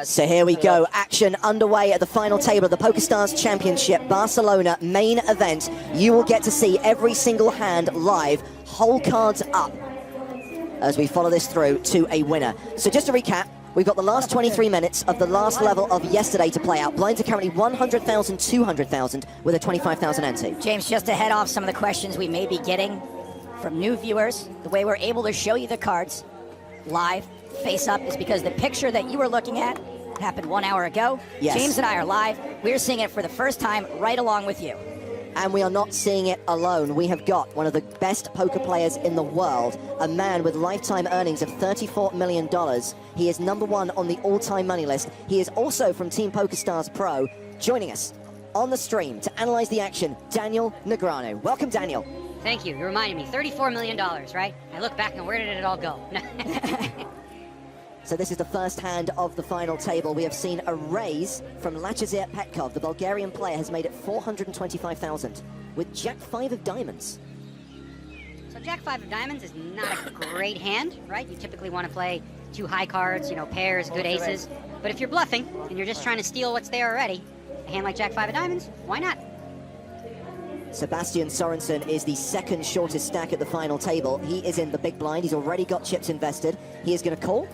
So here we go, action underway at the final table of the PokerStars Championship Barcelona main event. You will get to see every single hand live, whole cards up, as we follow this through to a winner. So just to recap, we've got the last 23 minutes of the last level of yesterday to play out. Blinds are currently 100,000, 200,000 with a 25,000 ante. James, just to head off some of the questions we may be getting from new viewers, the way we're able to show you the cards live, face up, is because the picture that you were looking at happened 1 hour ago. Yes. James and I are live. We're seeing it for the first time right along with you. And we are not seeing it alone. We have got one of the best poker players in the world, a man with lifetime earnings of $34 million. He is #1 on the all-time money list. He is also from Team PokerStars Pro. Joining us on the stream to analyze the action, Daniel Negreanu. Welcome, Daniel. Thank you. You reminded me. $34 million, right? I look back and where did it all go? So this is the first hand of the final table. We have seen a raise from Lachazir Petkov. The Bulgarian player has made it 425,000 with Jack 5 of diamonds. So Jack 5 of diamonds is not a great hand, right? You typically want to play 2 high cards, you know, pairs, good aces. But if you're bluffing and you're just trying to steal what's there already, a hand like Jack 5 of diamonds, why not? Sebastian Sorensen is the second shortest stack at the final table. He is in the big blind. He's already got chips invested. He is going to call.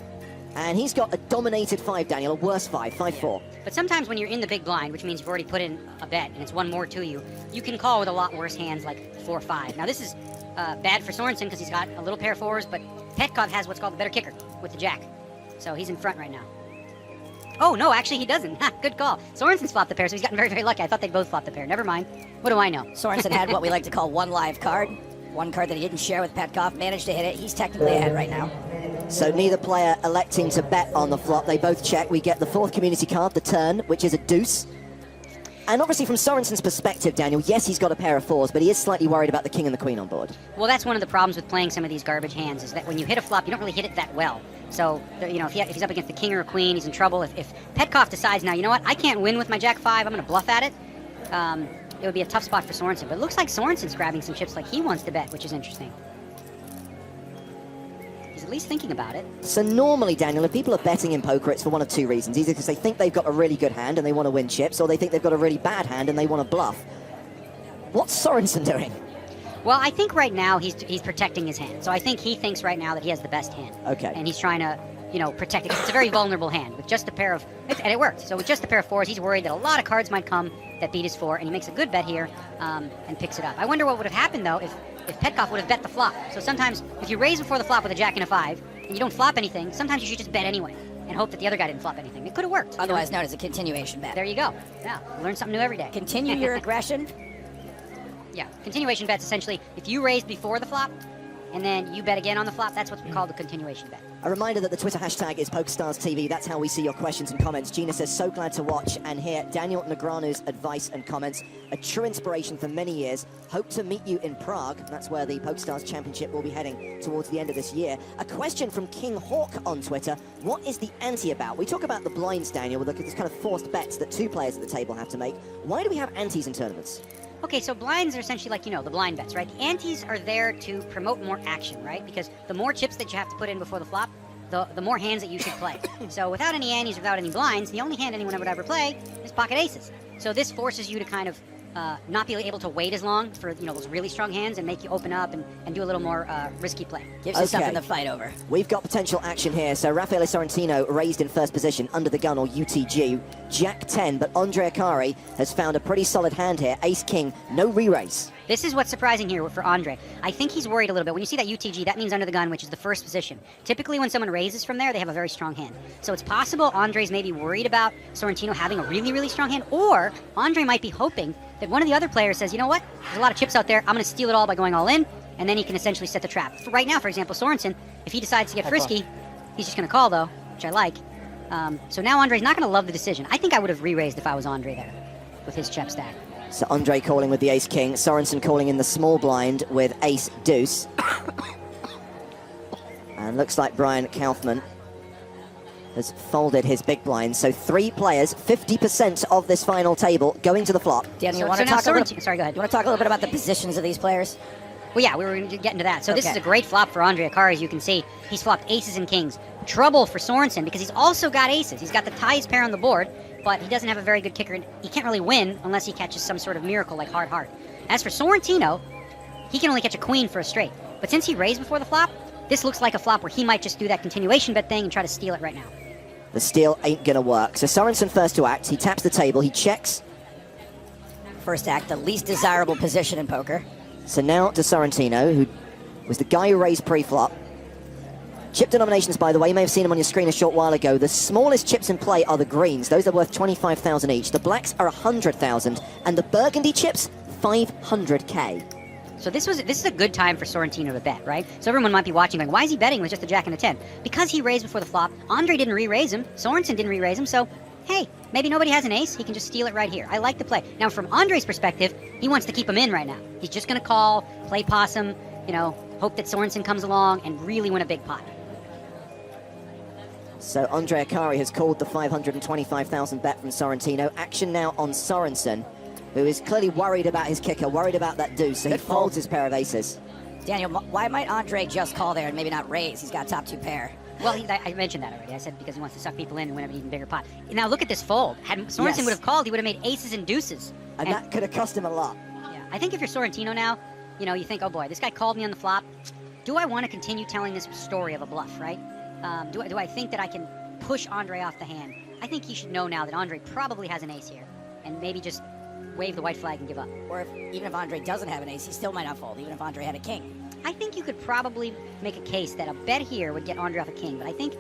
And he's got a dominated 5, Daniel, a worse 5, 5-4. But sometimes when you're in the big blind, which means you've already put in a bet and it's one more to you, you can call with a lot worse hands like 4-5. Now this is bad for Sorensen because he's got a little pair of 4s, but Petkov has what's called the better kicker with the Jack. So he's in front right now. Oh, no, actually he doesn't. Good call. Sorensen's flopped the pair, so he's gotten very, very lucky. I thought they'd both flop the pair. Never mind. What do I know? Sorensen had what we like to call one live card. One card that he didn't share with Petkov, managed to hit it. He's technically ahead right now. So neither player electing to bet on the flop. They both check. We get the 4th community card, the turn, which is a deuce. And obviously from Sorensen's perspective, Daniel, yes, he's got a pair of 4s, but he is slightly worried about the king and the queen on board. Well, that's one of the problems with playing some of these garbage hands, is that when you hit a flop, you don't really hit it that well. So, you know, if he's up against the king or a queen, he's in trouble. If Petkov decides, now, you know what, I can't win with my Jack 5, I'm going to bluff at it, it would be a tough spot for Sorensen. But it looks like Sorensen's grabbing some chips like he wants to bet, which is interesting. He's at least thinking about it. So normally, Daniel, if people are betting in poker, it's for one of 2 reasons. Either because they think they've got a really good hand and they want to win chips, or they think they've got a really bad hand and they want to bluff. What's Sorensen doing? Well, I think right now he's protecting his hand. So I think he thinks right now that he has the best hand. Okay. And he's trying to, you know, protect it. It's a very vulnerable hand with just a pair of, and it worked. So with just a pair of 4s, he's worried that a lot of cards might come that beat his 4, and he makes a good bet here and picks it up. I wonder what would have happened, though, if Petkov would have bet the flop. So sometimes, if you raise before the flop with a Jack and a 5, and you don't flop anything, sometimes you should just bet anyway and hope that the other guy didn't flop anything. It could have worked. Otherwise known as a continuation bet. There you go. Yeah, learn something new every day. Continue your aggression. Yeah, continuation bets essentially, if you raise before the flop, and then you bet again on the flop, that's what's called a continuation bet. A reminder that the Twitter hashtag is PokerStarsTV. That's how we see your questions and comments. Gina says, so glad to watch and hear Daniel Negreanu's advice and comments. A true inspiration for many years. Hope to meet you in Prague. That's where the PokerStars Championship will be heading towards the end of this year. A question from King Hawk on Twitter. What is the ante about? We talk about the blinds, Daniel, with this kind of forced bets that 2 players at the table have to make. Why do we have antes in tournaments? Okay, so blinds are essentially like, you know, the blind bets, right? The antes are there to promote more action, right? Because the more chips that you have to put in before the flop, the more hands that you should play. So without any antes, without any blinds, the only hand anyone would ever play is pocket aces. So this forces you to kind of not be able to wait as long for, you know, those really strong hands and make you open up and do a little more risky play. Gives you something to fight over. We've got potential action here. So Raffaele Sorrentino raised in first position, under the gun or UTG. Jack 10, but Andre Akari has found a pretty solid hand here. Ace-King, no re-raise. This is what's surprising here for Andre. I think he's worried a little bit. When you see that UTG, that means under the gun, which is the first position. Typically when someone raises from there, they have a very strong hand. So it's possible Andre's maybe worried about Sorrentino having a really, really strong hand, or Andre might be hoping that one of the other players says, you know what, there's a lot of chips out there, I'm going to steal it all by going all in, and then he can essentially set the trap. Right now, for example, Sorensen, if he decides to get frisky, he's just going to call, though, which I like. So now Andre's not going to love the decision. I think I would have re-raised if I was Andre there with his chip stack. So Andre calling with the ace-king, Sorensen calling in the small blind with ace-deuce. And looks like Brian Kaufman has folded his big blind. So 3 players, 50% of this final table going to the flop. Dan, you want to talk a little? Sorry, go ahead. You want to talk a little bit about the positions of these players? Well, yeah, we were getting to that. So this is a great flop for Andre Akari, as you can see. He's flopped aces and kings, trouble for Sorensen because he's also got aces. He's got the highest pair on the board, but he doesn't have a very good kicker. And he can't really win unless he catches some sort of miracle like hard heart. As for Sorrentino, he can only catch a queen for a straight. But since he raised before the flop, this looks like a flop where he might just do that continuation bet thing and try to steal it right now. The steal ain't gonna work. So Sorensen first to act. He taps the table. He checks. First act, the least desirable position in poker. So now to Sorrentino, who was the guy who raised pre-flop. Chip denominations, by the way, you may have seen them on your screen a short while ago. The smallest chips in play are the greens. Those are worth 25,000 each. The blacks are 100,000, and the burgundy chips, 500K. So this is a good time for Sorrentino to bet, right? So everyone might be watching going, why is he betting with just a jack and a 10? Because he raised before the flop. Andre didn't re-raise him. Sorensen didn't re-raise him. So, hey, maybe nobody has an ace. He can just steal it right here. I like the play. Now, from Andre's perspective, he wants to keep him in right now. He's just going to call, play possum, you know, hope that Sorensen comes along and really win a big pot. So Andre Akari has called the 525,000 bet from Sorrentino. Action now on Sorensen, who is clearly worried about his kicker, worried about that deuce, so he folds his pair of aces. Daniel, why might Andre just call there and maybe not raise? He's got top two pair. Well, I mentioned that already. I said because he wants to suck people in and win an even bigger pot. Now look at this fold. Had Sorensen would have called, he would have made aces and deuces. And that could have cost him a lot. Yeah, I think if you're Sorrentino now, you know, you think, oh boy, this guy called me on the flop. Do I want to continue telling this story of a bluff, right? Do I think that I can push Andre off the hand? I think he should know now that Andre probably has an ace here, and maybe just wave the white flag and give up. Or even if Andre doesn't have an ace, he still might not fold, even if Andre had a king. I think you could probably make a case that a bet here would get Andre off a king, but I think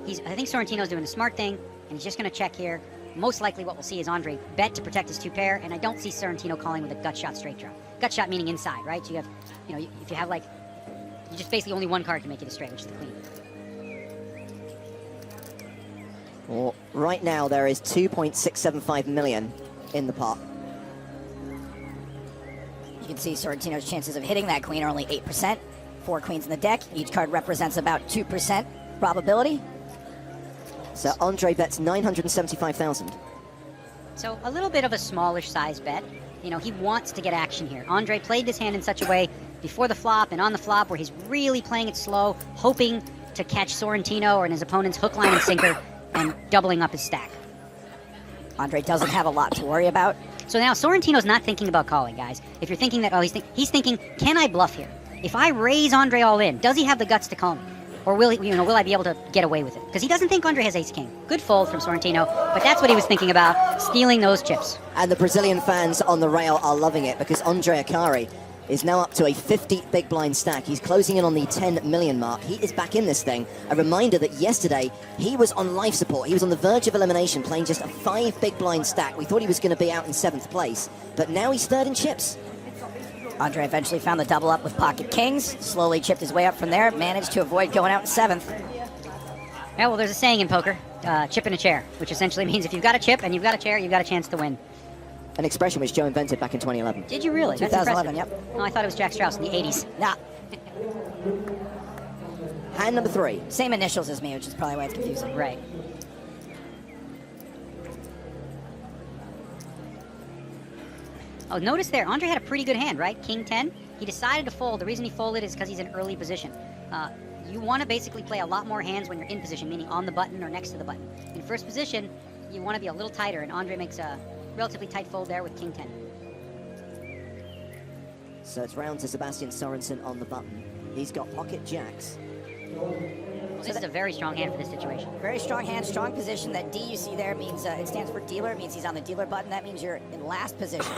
Sorrentino's doing the smart thing, and he's just going to check here. Most likely what we'll see is Andre bet to protect his two pair, and I don't see Sorrentino calling with a gut shot straight draw. Gut shot meaning inside, right? So you have, you know, if you have like, you just basically only one card can make it a straight, which is the queen. Well, right now there is 2.675 million in the pot. You can see Sorrentino's chances of hitting that queen are only 8%. 4 queens in the deck. Each card represents about 2% probability. So Andre bets 975,000. So a little bit of a smallish size bet. You know, he wants to get action here. Andre played this hand in such a way before the flop and on the flop where he's really playing it slow, hoping to catch Sorrentino or in his opponent's hook, line, and sinker and doubling up his stack. Andre doesn't have a lot to worry about. So now Sorrentino's not thinking about calling, guys. If you're thinking that, he's thinking, can I bluff here? If I raise Andre all in, does he have the guts to call me? Or will I be able to get away with it? Because he doesn't think Andre has ace-king. Good fold from Sorrentino, but that's what he was thinking about, stealing those chips. And the Brazilian fans on the rail are loving it because Andre Akari is now up to a 50 big blind stack. He's closing in on the 10 million mark. He is back in this thing. A reminder that yesterday he was on life support. He was on the verge of elimination, playing just a 5 big blind stack. We thought he was going to be out in 7th place, but now he's 3rd in chips. Andre eventually found the double up with pocket kings, slowly chipped his way up from there, managed to avoid going out in 7th. Yeah, well, there's a saying in poker, chip in a chair, which essentially means if you've got a chip and you've got a chair, you've got a chance to win. An expression which Joe invented back in 2011. Did you really? 2011, That's yep. No, I thought it was Jack Strauss in the 80s. Nah, Hand number 3. same initials as me, which is probably why it's confusing. Right. Oh, notice there, Andre had a pretty good hand, right? King 10. He decided to fold. The reason he folded is because he's in early position. You want to basically play a lot more hands when you're in position, meaning on the button or next to the button. In first position, you want to be a little tighter, and Andre makes a relatively tight fold there with King 10. So it's round to Sebastian Sorensen on the button. He's got pocket jacks. This is a very strong hand for this situation. Very strong hand, strong position. That D you see there means it stands for dealer. It means he's on the dealer button. That means you're in last position.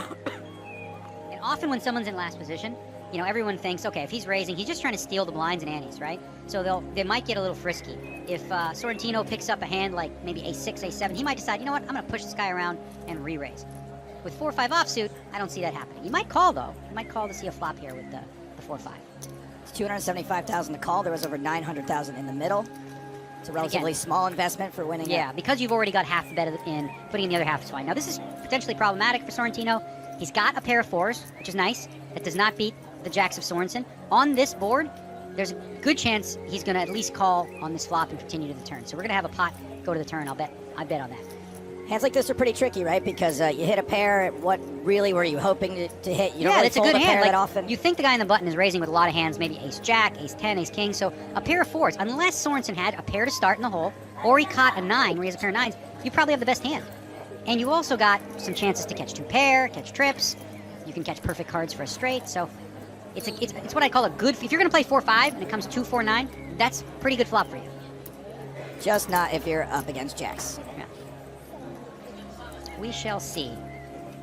And often when someone's in last position, you know, everyone thinks, okay, if he's raising, he's just trying to steal the blinds and antes, right? So they might get a little frisky. If Sorrentino picks up a hand like maybe ace-6, ace-7, he might decide, you know what, I'm going to push this guy around and re-raise. With 4-5 offsuit, I don't see that happening. He might call, though. He might call to see a flop here with the 4-5. It's 275,000 to call. There was over 900,000 in the middle. It's a relatively small investment for winning. Yeah, because you've already got half the bet in, putting in the other half is fine. Now, this is potentially problematic for Sorrentino. He's got a pair of 4s, which is nice. That does not beat the jacks of Sorensen. On this board, there's a good chance he's going to at least call on this flop and continue to the turn. So we're going to have a pot go to the turn. I bet on that. Hands like this are pretty tricky, right? Because you hit a pair. What really were you hoping to hit? You don't really that's a good fold hand. pair Like, that often. you think the guy in the button is raising with a lot of hands, maybe ace jack, ace 10, ace king. So a pair of fours, unless Sorensen had a pair to start in the hole, or he caught a 9 where he has a pair of 9s, you probably have the best hand. And you also got some chances to catch 2 pair, catch trips. You can catch perfect cards for a straight. So it's what I call a good. If you're going to play 4-5 and it comes 2-4-9, that's a pretty good flop for you. Just not if you're up against jacks. Yeah. We shall see.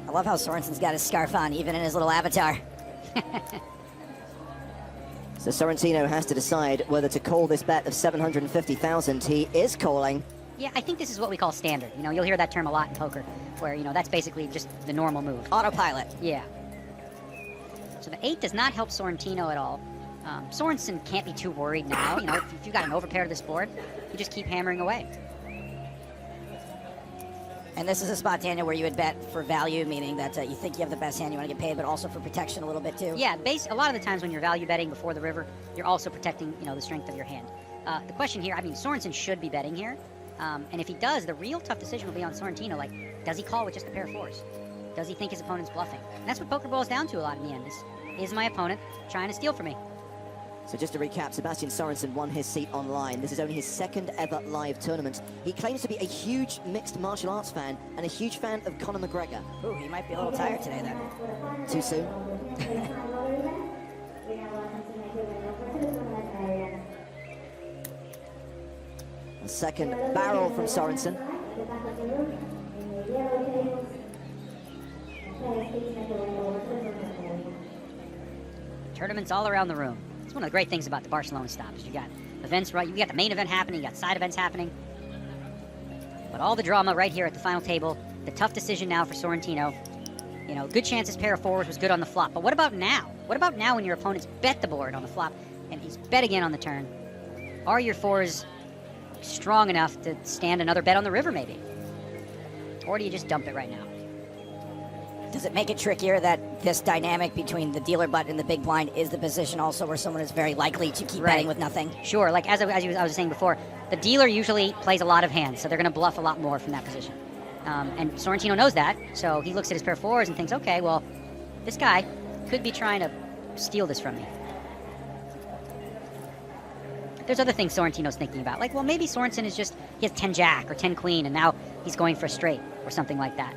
I love how Sorensen's got his scarf on, even in his little avatar. So Sorrentino has to decide whether to call this bet of 750,000. He is calling. Yeah, I think this is what we call standard. You know, you'll hear that term a lot in poker, where, you know, that's basically just the normal move. Autopilot. Yeah. So the 8 does not help Sorrentino at all. Sorensen can't be too worried now. You know, if you've got an overpair to this board, you just keep hammering away. And this is a spot, Daniel, where you would bet for value, meaning that you think you have the best hand, you want to get paid, but also for protection a little bit too. Yeah, a lot of the times when you're value betting before the river, you're also protecting, you know, the strength of your hand. The question here, I mean, Sorensen should be betting here. And if he does, the real tough decision will be on Sorrentino. Like, does he call with just a pair of 4s? Does he think his opponent's bluffing? And that's what poker boils down to a lot in the end. Is my opponent trying to steal from me? So just to recap, Sebastian Sorensen won his seat online. This is only his 2nd ever live tournament. He claims to be a huge mixed martial arts fan and a huge fan of Conor McGregor. Ooh, he might be a little tired today then. Too soon? A second barrel from Sorensen. Tournaments all around the room. It's one of the great things about the Barcelona stop is you got events right. You got the main event happening, you got side events happening. But all the drama right here at the final table. The tough decision now for Sorrentino. You know, good chance his pair of 4s was good on the flop. But what about now? What about now when your opponent's bet the board on the flop and he's bet again on the turn? Are your 4s strong enough to stand another bet on the river maybe? Or do you just dump it right now? Does it make it trickier that this dynamic between the dealer button and the big blind is the position also where someone is very likely to keep betting with nothing? Sure, like as I was saying before, the dealer usually plays a lot of hands, so they're going to bluff a lot more from that position. And Sorrentino knows that, so he looks at his pair of 4s and thinks, okay, well, this guy could be trying to steal this from me. There's other things Sorrentino's thinking about, like, well, maybe Sorensen is just, he has 10 jack or 10 queen, and now he's going for a straight or something like that.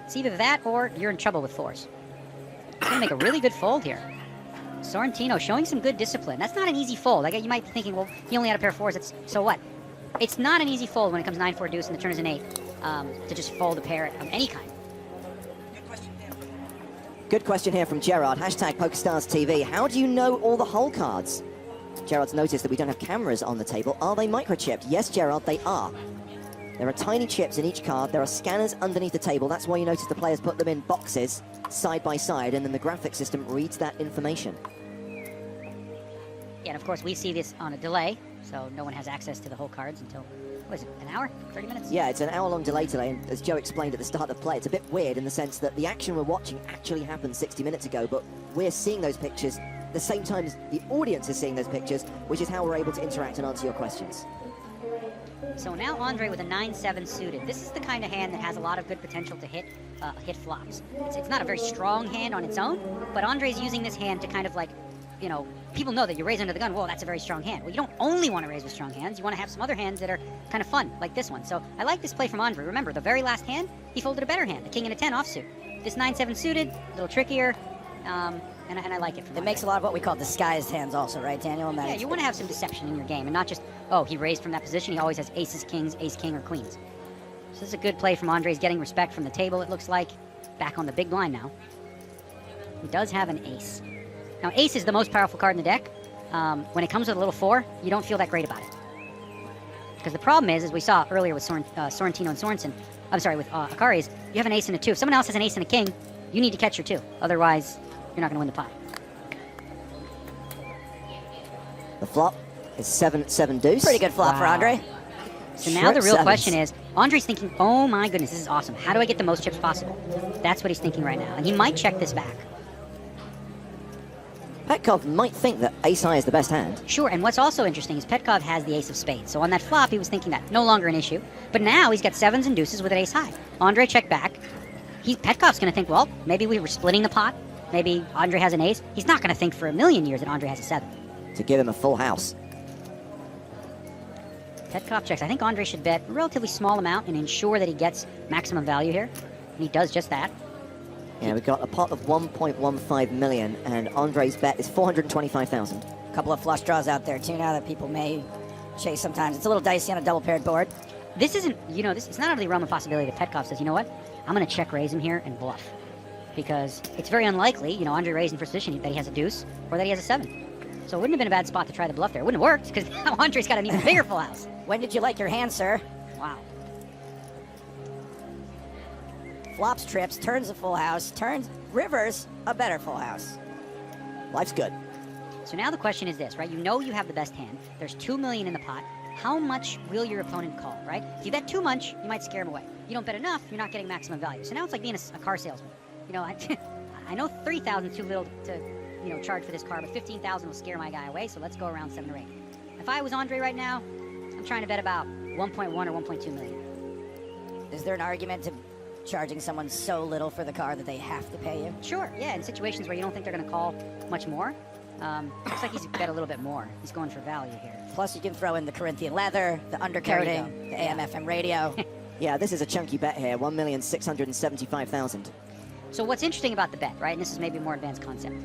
It's either that or you're in trouble with 4s. He's going to make a really good fold here. Sorrentino showing some good discipline. That's not an easy fold. Like, you might be thinking, well, he only had a pair of 4s. So what? It's not an easy fold when it comes 9-4 deuce and the turn is an 8 to just fold a pair of any kind. Good question here from Gerard. Hashtag PokerStarsTV. How do you know all the hole cards? Gerard's noticed that we don't have cameras on the table. Are they microchipped? Yes, Gerard, they are. There are tiny chips in each card. There are scanners underneath the table. That's why you notice the players put them in boxes side by side, and then the graphic system reads that information. Yeah, and of course we see this on a delay, so no one has access to the whole cards until, what is it, an hour? 30 minutes? Yeah, it's an hour-long delay today, and as Joe explained at the start of the play, it's a bit weird in the sense that the action we're watching actually happened 60 minutes ago, but we're seeing those pictures at the same time as the audience is seeing those pictures, which is how we're able to interact and answer your questions. So now Andre with a 9-7 suited. This is the kind of hand that has a lot of good potential to hit flops. It's not a very strong hand on its own, but Andre's using this hand to kind of like, you know, people know that you raise under the gun, whoa, that's a very strong hand. Well, you don't only want to raise with strong hands, you want to have some other hands that are kind of fun, like this one. So I like this play from Andre. Remember, the very last hand, he folded a better hand, a king and a 10 offsuit. This 9-7 suited, a little trickier, and I like it from Andre. It makes a lot of what we call disguised hands also, right, Daniel? Yeah, you want to have some deception in your game, and not just, oh, he raised from that position, he always has aces, kings, ace, king, or queens. So this is a good play from Andre. He's getting respect from the table, it looks like. Back on the big blind now. He does have an ace. Now, ace is the most powerful card in the deck. When it comes with a little 4, you don't feel that great about it. Because the problem is, as we saw earlier with Sorrentino and Sorensen, I'm sorry, with Akari, is you have an ace and a 2. If someone else has an ace and a king, you need to catch your 2. Otherwise, you're not going to win the pot. The flop is 7-7 deuce. Pretty good flop for Andre. So now the real question is, Andre's thinking, oh my goodness, this is awesome. How do I get the most chips possible? That's what he's thinking right now. And he might check this back. Petkov might think that ace-high is the best hand. Sure, and what's also interesting is Petkov has the ace of spades. So on that flop, he was thinking that no longer an issue. But now he's got sevens and deuces with an ace-high. Andre checked back. Petkov's going to think, well, maybe we were splitting the pot. Maybe Andre has an ace. He's not going to think for a million years that Andre has a 7. To give him a full house. Petkov checks. I think Andre should bet a relatively small amount and ensure that he gets maximum value here. And he does just that. Yeah, we've got a pot of 1.15 million, and Andre's bet is 425,000. A couple of flush draws out there, too, now that people may chase sometimes. It's a little dicey on a double-paired board. This isn't, it's not out of the realm of possibility that Petkov says, you know what, I'm going to check raise him here and bluff. Because it's very unlikely, Andre raised in first position, that he has a deuce or that he has a 7. So it wouldn't have been a bad spot to try the bluff there. It wouldn't have worked, because now Andre's got an even bigger full house. When did you like your hand, sir? Wow. Flops, trips, turns a full house, turns, rivers, a better full house. Life's good. So now the question is this, right? You know you have the best hand. There's 2 million in the pot. How much will your opponent call, right? If you bet too much, you might scare him away. You don't bet enough, you're not getting maximum value. So now it's like being a car salesman. I know 3,000 is too little to, charge for this car, but 15,000 will scare my guy away, so let's go around 7 or 8. If I was Andre right now, I'm trying to bet about 1.1 or 1.2 million. Is there an argument to charging someone so little for the car that they have to pay you? Sure, yeah, in situations where you don't think they're going to call much more. Looks like he's bet a little bit more. He's going for value here. Plus, you can throw in the Corinthian leather, the undercoating, the AM/FM radio. Yeah, this is a chunky bet here, 1,675,000. So what's interesting about the bet, right? And this is maybe a more advanced concept.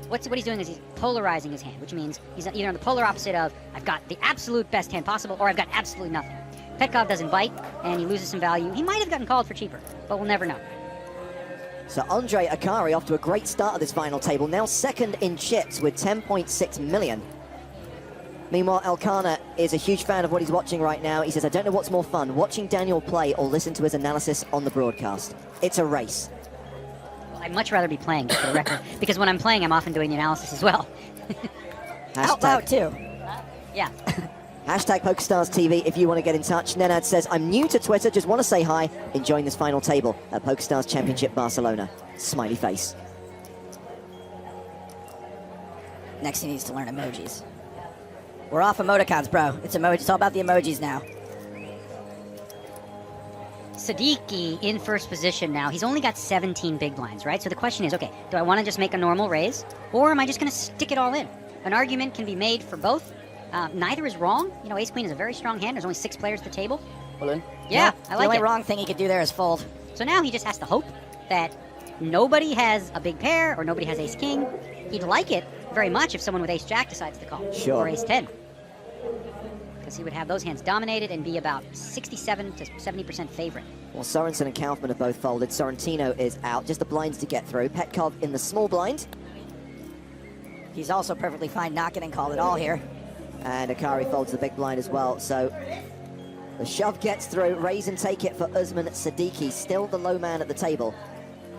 What he's doing is he's polarizing his hand, which means he's either on the polar opposite of I've got the absolute best hand possible, or I've got absolutely nothing. Petkov doesn't bite, and he loses some value. He might have gotten called for cheaper, but we'll never know. So Andre Akari off to a great start at this final table, now second in chips with 10.6 million. Meanwhile, Elkanah is a huge fan of what he's watching right now. He says, I don't know what's more fun, watching Daniel play or listen to his analysis on the broadcast. It's a race. Well, I'd much rather be playing, for the record, because when I'm playing, I'm often doing the analysis as well. Out loud, too. Yeah. Hashtag PokerStars TV if you want to get in touch. Nenad says, I'm new to Twitter, just want to say hi, enjoying this final table at PokerStars Championship Barcelona. Smiley face. Next, he needs to learn emojis. We're off emoticons, bro. It's emojis. It's all about the emojis now. Siddiqui in first position now. He's only got 17 big blinds, right? So the question is, okay, do I want to just make a normal raise, or am I just going to stick it all in? An argument can be made for both. Neither is wrong. Ace-Queen is a very strong hand. There's only 6 players at the table. Well, yeah, I like it. The only wrong thing he could do there is fold. So now he just has to hope that nobody has a big pair or nobody has ace-king. He'd like it very much if someone with ace-jack decides to call. Sure. Or ace-10. Because he would have those hands dominated and be about 67 to 70% favorite. Well, Sorensen and Kaufman have both folded. Sorrentino is out. Just the blinds to get through. Petkov in the small blind. He's also perfectly fine not getting called at all here. And Akari folds the big blind as well. So the shove gets through. Raise and take it for Usman Siddiqui. Still the low man at the table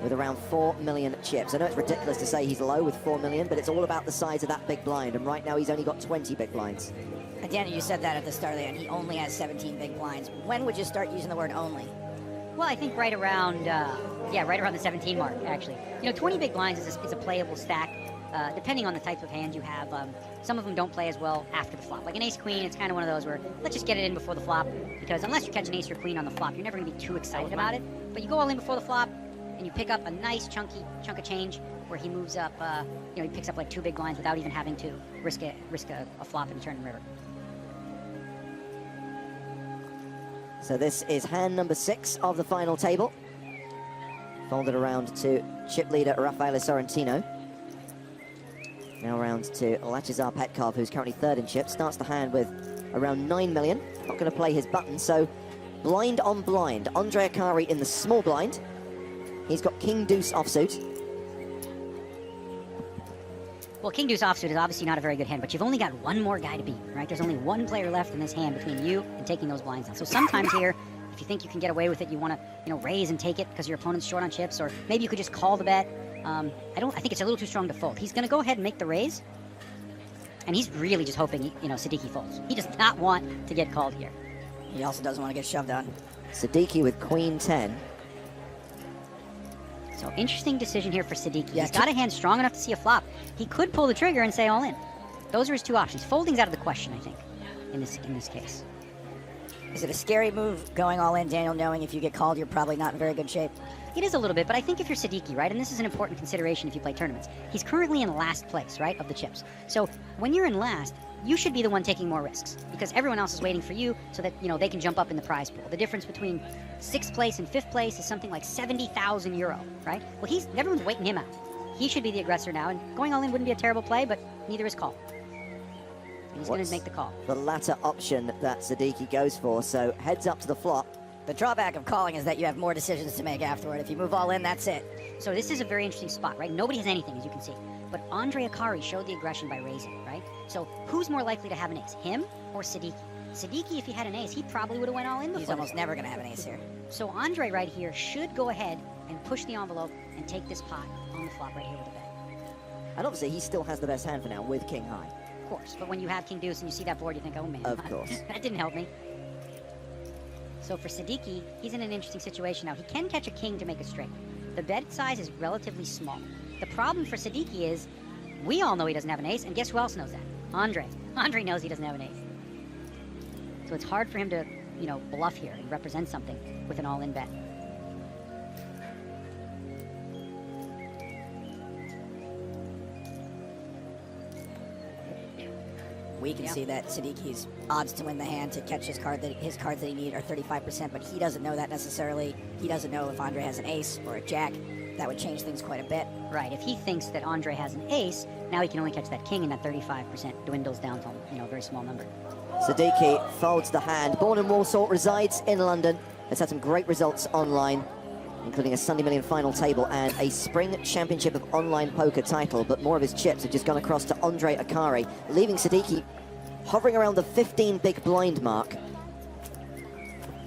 with around 4 million chips. I know it's ridiculous to say he's low with 4 million, but it's all about the size of that big blind. And right now he's only got 20 big blinds. And Daniel, you said that at the start of the end. He only has 17 big blinds. When would you start using the word only? Well, I think right around the 17 mark, actually. 20 big blinds is a playable stack. Depending on the type of hand you have, some of them don't play as well after the flop. Like an ace-queen, it's kind of one of those where let's just get it in before the flop, because unless you catch an ace or queen on the flop, you're never going to be too excited about it. But you go all in before the flop, and you pick up a nice chunky chunk of change where he moves up, he picks up like 2 big blinds without even having to risk a flop and turn and river. So this is hand number 6 of the final table. Folded around to chip leader Rafael Sorrentino. Now around to Lachizar Petkov, who's currently 3rd in chips. Starts the hand with around 9 million. Not going to play his button, so blind on blind. Andre Akari in the small blind. He's got King Deuce offsuit. Well, King Deuce offsuit is obviously not a very good hand, but you've only got one more guy to beat, right? There's only one player left in this hand between you and taking those blinds down. So sometimes here, if you think you can get away with it, you want to, raise and take it because your opponent's short on chips, or maybe you could just call the bet. I think it's a little too strong to fold. He's going to go ahead and make the raise, and he's really just hoping, Siddiqui folds. He does not want to get called here. He also doesn't want to get shoved on. Siddiqui with Queen 10. So interesting decision here for Siddiqui. Yeah, He's got a hand strong enough to see a flop. He could pull the trigger and say all in. Those are his two options. Folding's out of the question, I think, in this case. Is it a scary move going all in, Daniel, knowing if you get called, you're probably not in very good shape? It is a little bit, but I think if you're Siddiqui, right, and this is an important consideration if you play tournaments, he's currently in last place, right, of the chips. So when you're in last, you should be the one taking more risks because everyone else is waiting for you so that, they can jump up in the prize pool. The difference between 6th place and 5th place is something like 70,000 euro, right? Well, everyone's waiting him out. He should be the aggressor now, and going all in wouldn't be a terrible play, but neither is call. He's going to make the call. The latter option that Siddiqui goes for, so heads up to the flop. The drawback of calling is that you have more decisions to make afterward. If you move all in, that's it. So this is a very interesting spot, right? Nobody has anything, as you can see. But Andre Akari showed the aggression by raising, right? So who's more likely to have an ace, him or Siddiqui? Siddiqui, if he had an ace, he probably would have went all in before. He's almost never going to have an ace here. So Andre right here should go ahead and push the envelope and take this pot on the flop right here with a bet. And obviously, he still has the best hand for now with king high. Of course, but when you have king deuce and you see that board, you think, oh man, Of course. that didn't help me. So for Siddiqui, he's in an interesting situation now. He can catch a king to make a straight. The bet size is relatively small. The problem for Siddiqui is we all know he doesn't have an ace, and guess who else knows that? Andre. Andre knows he doesn't have an ace. So it's hard for him to, bluff here and represent something with an all-in bet. We can see that Siddiqui's odds to win the hand to catch his cards that he need are 35%, but he doesn't know that necessarily. He doesn't know if Andre has an ace or a jack. That would change things quite a bit. Right. If he thinks that Andre has an ace, now he can only catch that king, and that 35% dwindles down to a very small number. Siddiqui folds the hand. Born in Warsaw, resides in London. Has had some great results online, including a Sunday Million final table and a Spring Championship of Online Poker title, but more of his chips have just gone across to Andre Akari, leaving Siddiqui hovering around the 15 big blind mark.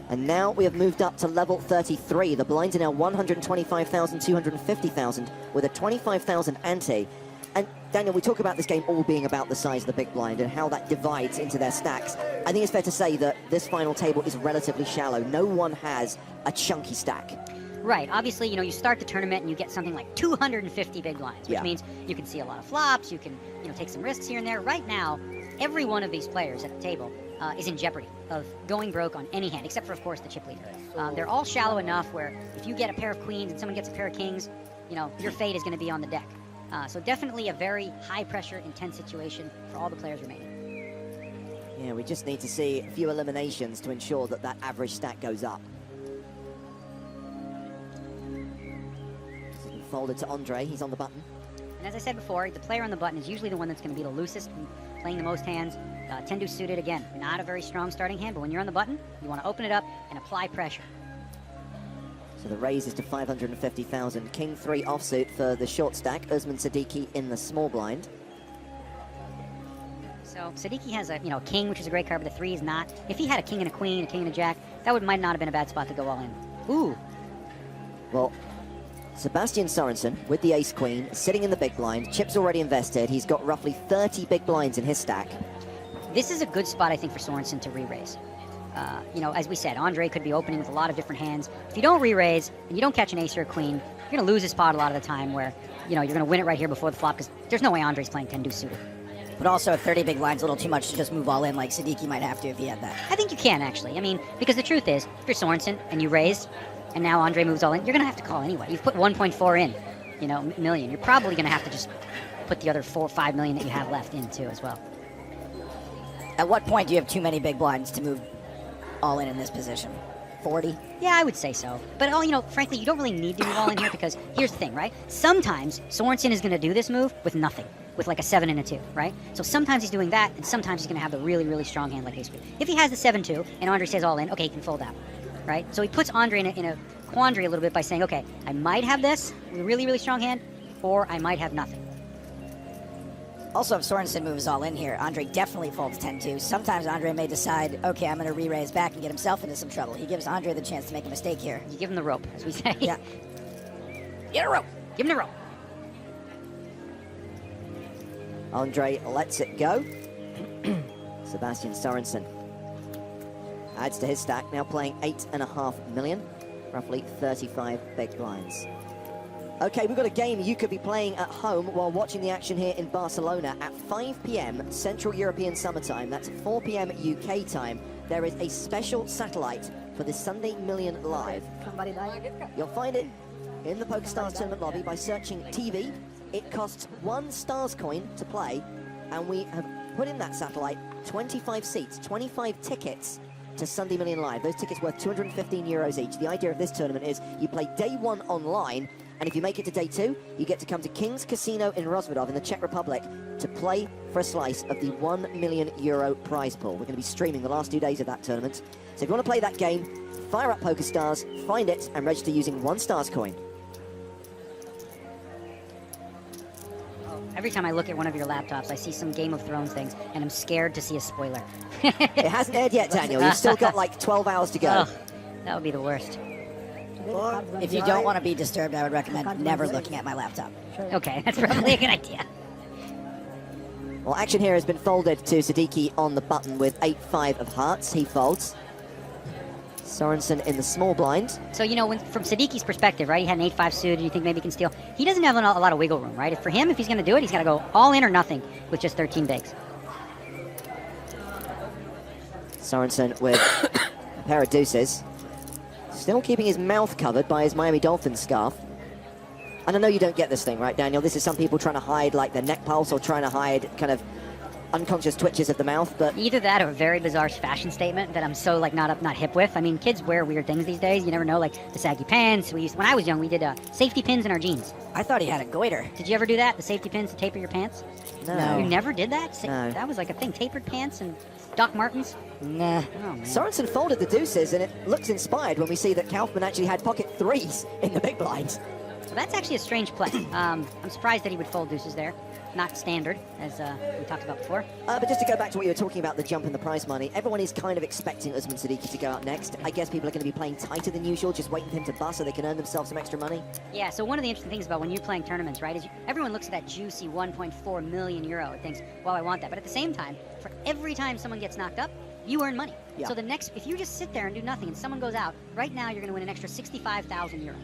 And now we have moved up to level 33. The blinds are now 125,000, 250,000, with a 25,000 ante. And Daniel, we talk about this game all being about the size of the big blind and how that divides into their stacks. I think it's fair to say that this final table is relatively shallow. No one has a chunky stack. Right. Obviously, you start the tournament and you get something like 250 big blinds, which means you can see a lot of flops, you can, take some risks here and there. Right now, every one of these players at the table is in jeopardy of going broke on any hand, except for, of course, the chip leader. They're all shallow enough where if you get a pair of queens and someone gets a pair of kings, your fate is going to be on the deck. So definitely a very high-pressure, intense situation for all the players remaining. Yeah, we just need to see a few eliminations to ensure that that average stack goes up. Folded to Andre, he's on the button. And as I said before, the player on the button is usually the one that's going to be the loosest and playing the most hands. 10-2 suited, again, not a very strong starting hand, but when you're on the button, you want to open it up and apply pressure. So the raise is to 550,000. King 3 offsuit for the short stack. Usman Siddiqui in the small blind. So Siddiqui has a king, which is a great card, but the 3 is not. If he had a king and a queen, a king and a jack, that might not have been a bad spot to go all in. Ooh. Well, Sebastian Sorensen with the ace queen sitting in the big blind. Chips already invested. He's got roughly 30 big blinds in his stack. This is a good spot, I think, for Sorensen to re-raise. As we said, Andre could be opening with a lot of different hands. If you don't re-raise and you don't catch an ace or a queen, you're going to lose this spot a lot of the time where, you're going to win it right here before the flop because there's no way Andre's playing 10-2 suited. But also 30 big blinds a little too much to just move all in like Siddiqui might have to if he had that. I think you can, actually. I mean, because the truth is, if you're Sorensen and you raise, and now Andre moves all in, you're going to have to call anyway. You've put 1.4 in, million. You're probably going to have to just put the other 4 or 5 million that you have left in, too, as well. At what point do you have too many big blinds to move all in this position? 40? Yeah, I would say so. But, frankly, you don't really need to move all in here because here's the thing, right? Sometimes Sorensen is going to do this move with nothing, with like a 7 and a 2, right? So sometimes he's doing that, and sometimes he's going to have the really, really strong hand like ace queen. If he has the 7-2 and Andre says all in, okay, he can fold out, right? So he puts Andre in a quandary a little bit by saying, okay, I might have this with a really, really strong hand, or I might have nothing. Also, if Sorensen moves all in here, Andre definitely folds 10-2. Sometimes Andre may decide, okay, I'm going to re-raise back and get himself into some trouble. He gives Andre the chance to make a mistake here. You give him the rope, as we say. Yeah. Get a rope. Give him the rope. Andre lets it go. Sebastian Sorensen adds to his stack, now playing 8.5 million, roughly 35 big blinds. Okay, we've got a game you could be playing at home while watching the action here in Barcelona at 5 p.m. Central European Summertime. That's 4 p.m. UK time. There is a special satellite for the Sunday Million Live. You'll find it in the PokerStars tournament lobby by searching TV. It costs 1 Stars coin to play, and we have put in that satellite 25 seats, 25 tickets to Sunday Million Live. Those tickets worth 215 euros each. The idea of this tournament is you play day 1 online, and if you make it to day 2, you get to come to King's Casino in Rozvadov in the Czech Republic to play for a slice of the €1 million prize pool. We're going to be streaming the last 2 days of that tournament. So if you want to play that game, fire up PokerStars, find it, and register using 1 Stars coin. Every time I look at one of your laptops, I see some Game of Thrones things, and I'm scared to see a spoiler. It hasn't aired yet, Daniel. You've still got like 12 hours to go. Ugh, that would be the worst. If you don't want to be disturbed, I would recommend never looking at my laptop. Okay, that's probably a good idea. Well, action here has been folded to Siddiqui on the button with 8-5 of hearts. He folds. Sorensen in the small blind. So, you know, from Siddiqui's perspective, right, he had an 8-5 suited, you think maybe he can steal. He doesn't have a lot of wiggle room, right? For him, if he's going to do it, he's got to go all in or nothing with just 13 bigs. Sorensen with a pair of deuces. Still keeping his mouth covered by his Miami Dolphins scarf. And I know you don't get this thing, right, Daniel? This is some people trying to hide, like, their neck pulse or trying to hide kind of unconscious twitches of the mouth, but either that or a very bizarre fashion statement that I'm so like not hip with. I mean, kids wear weird things these days. You never know, like the saggy pants. When I was young, we did safety pins in our jeans. I thought he had a goiter. Did you ever do that? The safety pins to taper your pants? No. You never did that? No. That was like a thing. Tapered pants and Doc Martens? Nah. Oh, man. Sorensen folded the deuces, and it looks inspired when we see that Kaufman actually had pocket threes in the big blind. So that's actually a strange play. I'm surprised that he would fold deuces there. Not standard, as we talked about before. But just to go back to what you were talking about, the jump in the prize money, everyone is kind of expecting Usman Siddiqui to go up next. I guess people are going to be playing tighter than usual, just waiting for him to bust so they can earn themselves some extra money. Yeah, so one of the interesting things about when you're playing tournaments, right, is everyone looks at that juicy 1.4 million euro and thinks, well, I want that. But at the same time, for every time someone gets knocked up, you earn money. Yeah. So if you just sit there and do nothing and someone goes out, right now you're going to win an extra 65,000 euro.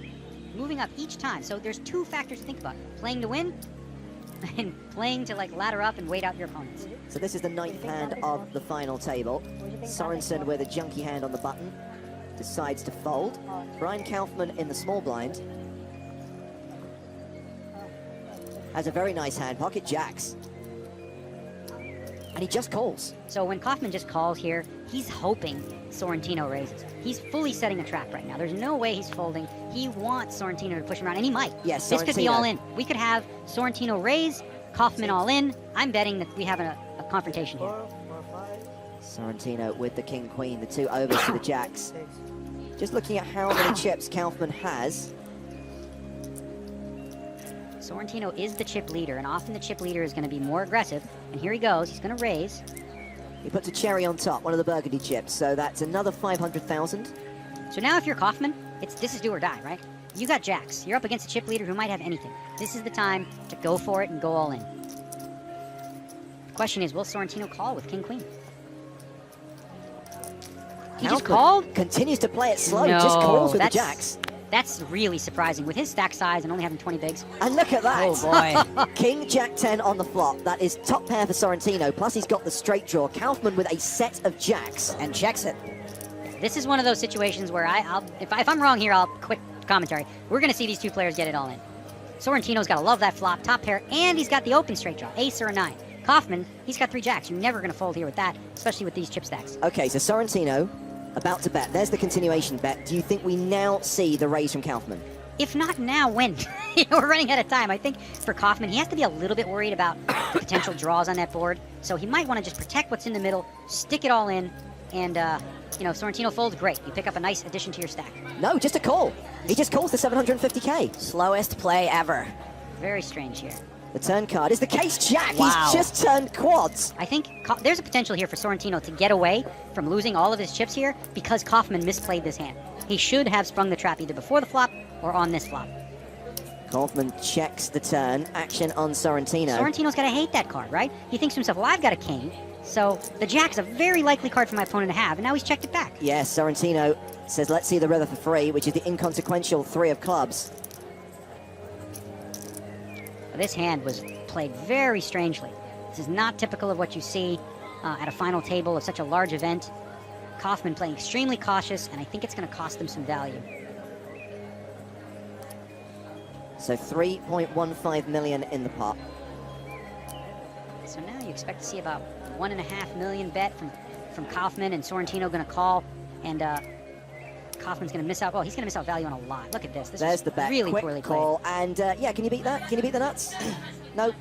Moving up each time. So there's 2 factors to think about. Playing to win and playing to like ladder up and wait out your opponents. So this is the 9th hand of the final table. Sorensen with a junky hand on the button decides to fold. Brian Kaufman in the small blind has a very nice hand, pocket jacks. And he just calls. So when Kaufman just calls here, he's hoping Sorrentino raises. He's fully setting a trap right now. There's no way he's folding. He wants Sorrentino to push him around, and he might. Yes, this could be Sorrentino. all in. We could have Sorrentino raise, Kaufman all in. I'm betting that we have a confrontation here. Sorrentino with the king-queen, the 2 overs to the jacks. Just looking at how many chips Kaufman has. Sorrentino is the chip leader, and often the chip leader is going to be more aggressive. And here he goes. He's going to raise. He puts a cherry on top, one of the burgundy chips, so that's another 500,000. So now if you're Kaufman, this is do or die, right? You got jacks. You're up against a chip leader who might have anything. This is the time to go for it and go all in. The question is, will Sorrentino call with king-queen? He just called? Continues to play it slow, No, just calls with the that's- jacks. That's really surprising. With his stack size and only having 20 bigs. And look at that. Oh, boy. King Jack 10 on the flop. That is top pair for Sorrentino, plus he's got the straight draw. Kaufman with a set of jacks. And checks it. This is one of those situations where if I'm wrong here, I'll quit commentary. We're going to see these 2 players get it all in. Sorrentino's got to love that flop, top pair, and he's got the open straight draw, ace or a 9. Kaufman, he's got 3 jacks. You're never going to fold here with that, especially with these chip stacks. Okay, so Sorrentino about to bet. There's the continuation bet. Do you think we now see the raise from Kaufman? If not now, when? We're running out of time. I think for Kaufman, he has to be a little bit worried about the potential draws on that board. So he might want to just protect what's in the middle, stick it all in, and, Sorrentino folds, great. You pick up a nice addition to your stack. No, just a call. He just calls the 750k. Slowest play ever. Very strange here. The turn card is the case jack. Wow. He's just turned quads. I think there's a potential here for Sorrentino to get away from losing all of his chips here because Kaufman misplayed this hand. He should have sprung the trap either before the flop or on this flop. Kaufman checks the turn. Action on Sorrentino. Sorrentino's got to hate that card, right? He thinks to himself, well, I've got a king, so the jack's a very likely card for my opponent to have, and now he's checked it back. Yes, Sorrentino says, let's see the river for free, which is the inconsequential 3 of clubs. This hand was played very strangely. This is not typical of what you see at a final table of such a large event. Kaufman playing extremely cautious, and I think it's going to cost him some value. So 3.15 million in the pot. So now you expect to see about 1.5 million bet from Kaufman, and Sorrentino going to call, and Kaufman's going to miss out. Oh, he's going to miss out value on a lot. Look at this. This There's is the bet. really Quick poorly call. played. And yeah, can you beat that? Can you beat the nuts? No,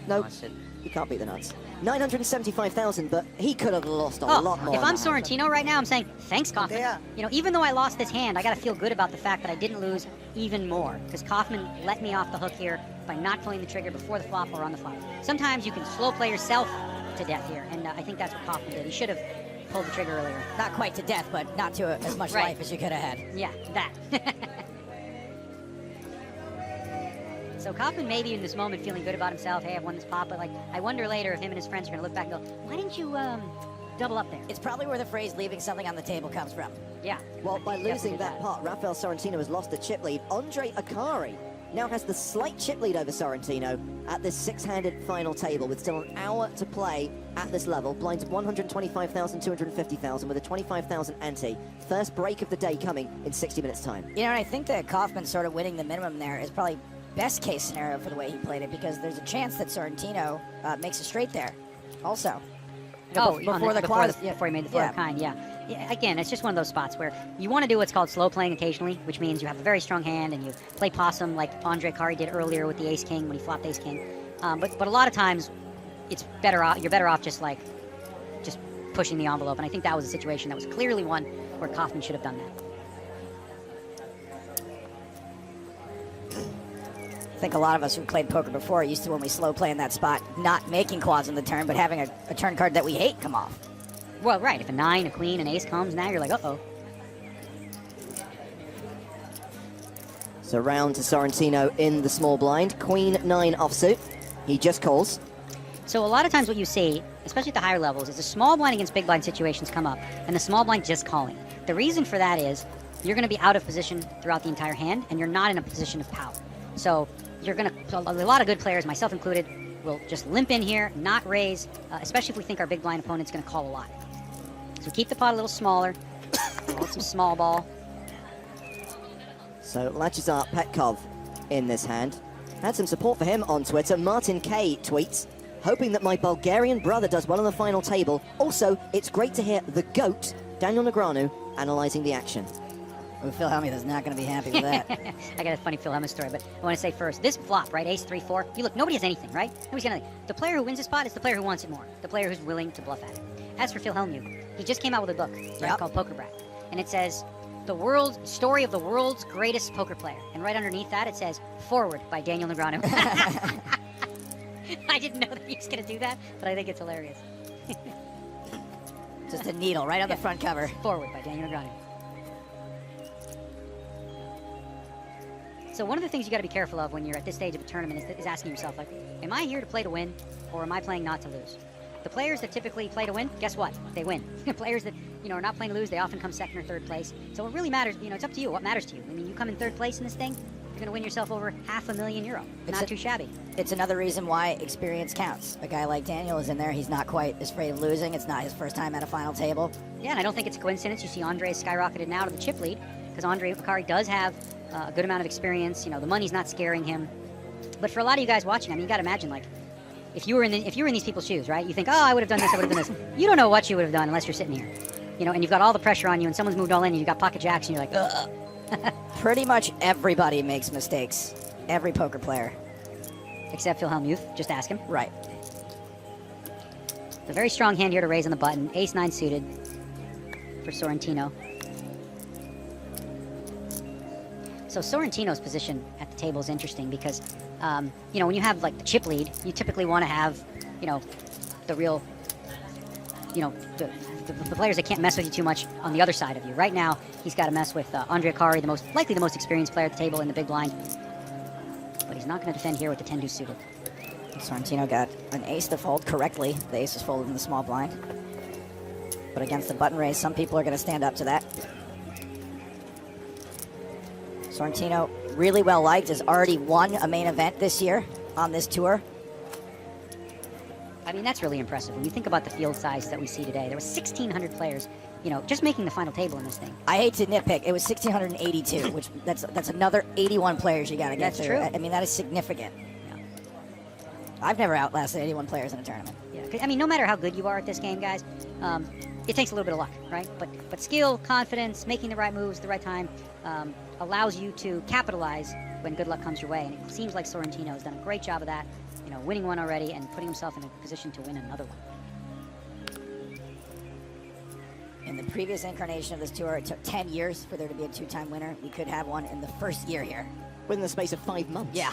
you can't beat the nuts. 975,000, but he could have lost a lot more. If I'm than that. Sorrentino right now, I'm saying, thanks, Kaufman. Yeah. You know, even though I lost this hand, I got to feel good about the fact that I didn't lose even more, because Kaufman let me off the hook here by not pulling the trigger before the flop or on the flop. Sometimes you can slow play yourself to death here, and I think that's what Kaufman did. He should have pulled the trigger earlier. Not quite to death, but not to as much Right. life as you could have had. Yeah, that. So Kaufman maybe in this moment feeling good about himself. Hey, I've won this pot, but like I wonder later if him and his friends are going to look back and go, why didn't you double up there? It's probably where the phrase leaving something on the table comes from. Yeah. Well, by Definitely losing did that pot, Rafael Sorrentino has lost the chip lead. Andre Akari now has the slight chip lead over Sorrentino at this six-handed final table with still an hour to play at this level. Blinds 125,000, 250,000 with a 25,000 ante. First break of the day coming in 60 minutes time. You know, and I think that Kaufman sort of winning the minimum there is probably best case scenario for the way he played it, because there's a chance that Sorrentino makes a straight there also. Oh, before he made the floor of kind, yeah. Again, it's just one of those spots where you want to do what's called slow playing occasionally, which means you have a very strong hand and you play possum like Andre Akari did earlier with the ace king when he flopped ace king. But a lot of times, it's better off. You're better off just pushing the envelope. And I think that was a situation that was clearly one where Kaufman should have done that. I think a lot of us who played poker before used to, when we slow play in that spot, not making quads on the turn, but having a turn card that we hate come off. Well, right. If a 9, a queen, an ace comes, now you're like, uh-oh. So round to Sorrentino in the small blind. Queen 9 offsuit. He just calls. So a lot of times what you see, especially at the higher levels, is the small blind against big blind situations come up, and the small blind just calling. The reason for that is you're going to be out of position throughout the entire hand, and you're not in a position of power. So you're going to, a lot of good players, myself included, will just limp in here, not raise, especially if we think our big blind opponent's going to call a lot. So keep the pot a little smaller, hold some small ball. So Lachizar Petkov in this hand. Had some support for him on Twitter. Martin K tweets, hoping that my Bulgarian brother does well on the final table. Also, it's great to hear the GOAT, Daniel Negreanu, analyzing the action. Well, Phil Hellmuth is not going to be happy with that. I got a funny Phil Hellmuth story, but I want to say first, this flop, right, ace, 3, 4, you look, nobody has anything, right? Nobody's got anything. The player who wins this spot is the player who wants it more, the player who's willing to bluff at it. As for Phil Hellmuth, he just came out with a book called Poker Brat, and it says, the story of the world's greatest poker player, and right underneath that it says, Forward by Daniel Negreanu. I didn't know that he was going to do that, but I think it's hilarious. Just a needle right on the front cover. Forward by Daniel Negreanu. So one of the things you got to be careful of when you're at this stage of a tournament is asking yourself, like, am I here to play to win, or am I playing not to lose? The players that typically play to win, guess what? They win. Players that, are not playing to lose, they often come second or third place. So it really matters, it's up to you. What matters to you? I mean, you come in third place in this thing, you're going to win yourself over €500,000. Not too shabby. It's another reason why experience counts. A guy like Daniel is in there. He's not quite as afraid of losing. It's not his first time at a final table. Yeah, and I don't think it's a coincidence. You see Andre skyrocketed now to the chip lead, because Andre Akari does have a good amount of experience. The money's not scaring him. But for a lot of you guys watching, I mean, you got to imagine, like, if you were in these people's shoes, right? You think, oh, I would have done this, I would have done this. You don't know what you would have done unless you're sitting here. And you've got all the pressure on you, and someone's moved all in, and you've got pocket jacks, and you're like, ugh. Pretty much everybody makes mistakes. Every poker player. Except Phil Hellmuth. Just ask him. Right. A very strong hand here to raise on the button. Ace-9 suited for Sorrentino. So Sorrentino's position at the table is interesting because, when you have, like, the chip lead, you typically want to have, the real, the players that can't mess with you too much on the other side of you. Right now, he's got to mess with Andre Akari, likely the most experienced player at the table in the big blind. But he's not going to defend here with the 10-2 suited. Sorrentino got an ace to fold correctly. The ace is folded in the small blind. But against the button raise, some people are going to stand up to that. Sorrentino, really well liked, has already won a main event this year on this tour. I mean, that's really impressive. When you think about the field size that we see today, there was 1,600 players, you know, just making the final table in this thing. I hate to nitpick. It was 1,682, which that's another 81 players you got to get That's through. true. I mean, that is significant. Yeah. I've never outlasted 81 players in a tournament. Yeah. 'Cause, I mean, no matter how good you are at this game, guys, it takes a little bit of luck, right? But skill, confidence, making the right moves at the right time allows you to capitalize when good luck comes your way. And it seems like Sorrentino has done a great job of that, you know, winning one already and putting himself in a position to win another one. In the previous incarnation of this tour, it took 10 years for there to be a two-time winner. We could have one in the first year here. Within the space of 5 months. Yeah.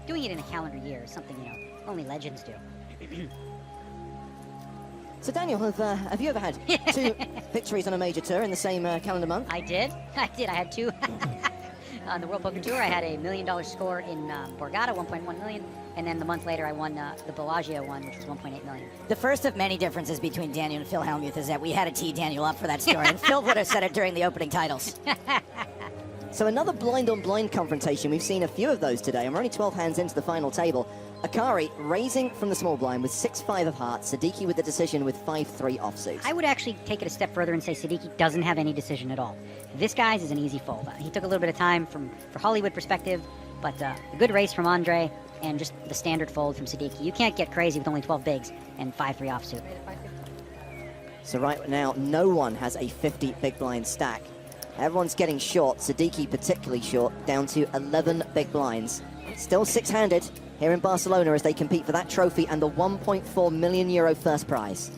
Doing it in a calendar year is something, you know, only legends do. So Daniel, have you ever had 2 victories on a major tour in the same calendar month? I did. I had 2. On the World Poker Tour, I had a $1 million score in Borgata, 1.1 million, and then the month later I won the Bellagio one, which was 1.8 million. The first of many differences between Daniel and Phil Hellmuth is that we had to tee Daniel up for that story, and Phil would have said it during the opening titles. So another blind-on-blind confrontation. We've seen a few of those today, and we're only 12 hands into the final table. Akari raising from the small blind with 6-5 of hearts. Siddiqui with the decision with 5-3 offsuit. I would actually take it a step further and say Siddiqui doesn't have any decision at all. This guy's is an easy fold. He took a little bit of time for Hollywood perspective, but a good race from Andre and just the standard fold from Siddiqui. You can't get crazy with only 12 bigs and 5-3 offsuit. So right now, no one has a 50 big blind stack. Everyone's getting short, Siddiqui particularly short, down to 11 big blinds. Still 6-handed here in Barcelona as they compete for that trophy and the €1.4 million first prize.